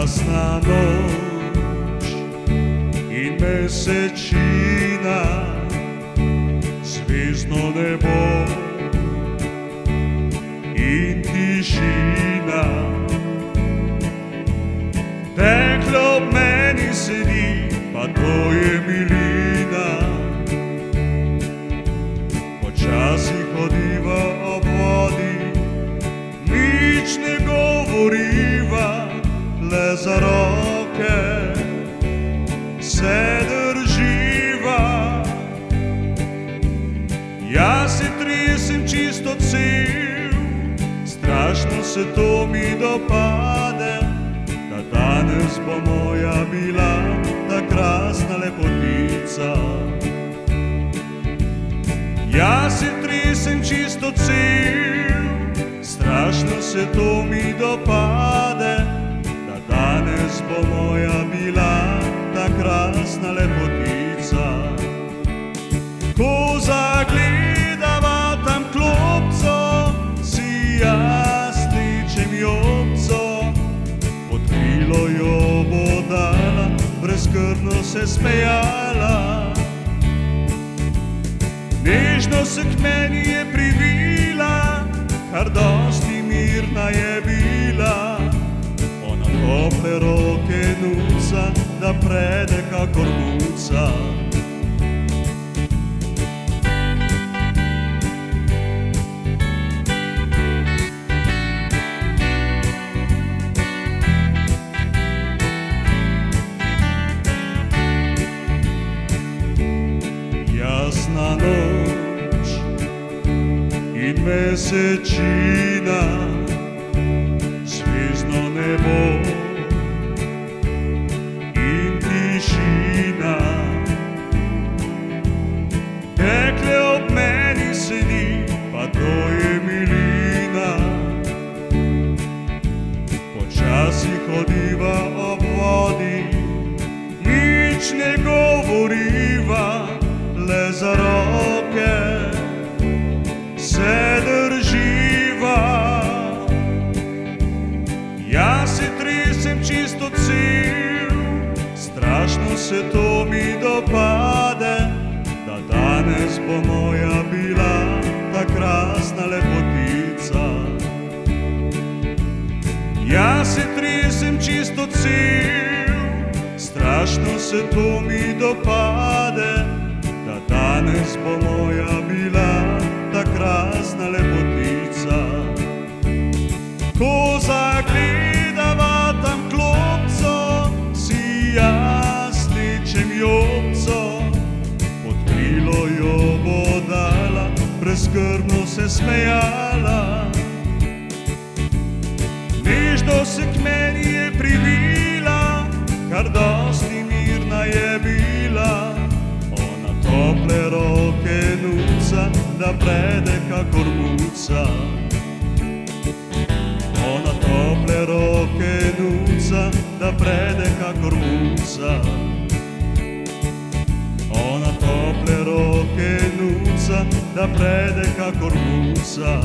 Jasna noč in mesečina, zvezdno nebo in tišina. Dekle ob meni sedi, pa to je milina. Počasi hodiva ob vodi, nič ne govoriva, le za roke se drživa. Jaz se tresem čisto cel, strašno se to mi dopade, da danes bo moja bila ta krasna lepotica. Jaz se tresem čisto cel, strašno se to mi dopade, da danes bo moja bila ta krasna lepotica. Ko zagledava tam klopco, si jaz ličem jopco, pod krilo jo bo dala, brezskrbno se smejala. Nežno se k meni je privila, kar dosti mirna je bila. Ona tople roke nuca, da prede kakor muca. Jasna noč in mesečina, zvezdno nebo in tišina. Dekle ob meni sedi, pa to je milina. Počasi hodiva ob vodi, nič ne govoriva, le za roke se drživa. Jaz se tresem čisto cel, strašno se to mi dopade, da danes bo moja bila ta krasna lepotica. Jaz se tresem čisto cel, strašno se to mi dopade, da danes bo moja bila ta krasna lepotica. Ko zagledava tam klopco, si jaz ličem jopco, pod krilo jo bo dala, brezskrbno se smejala. Nežno se k meni je privila, kar dosti mirna je bila. Tople roke nuca, da prede kakor muca. Ona tople roke nuca, da prede kakor muca. Ona tople roke nuca, da prede kakor muca.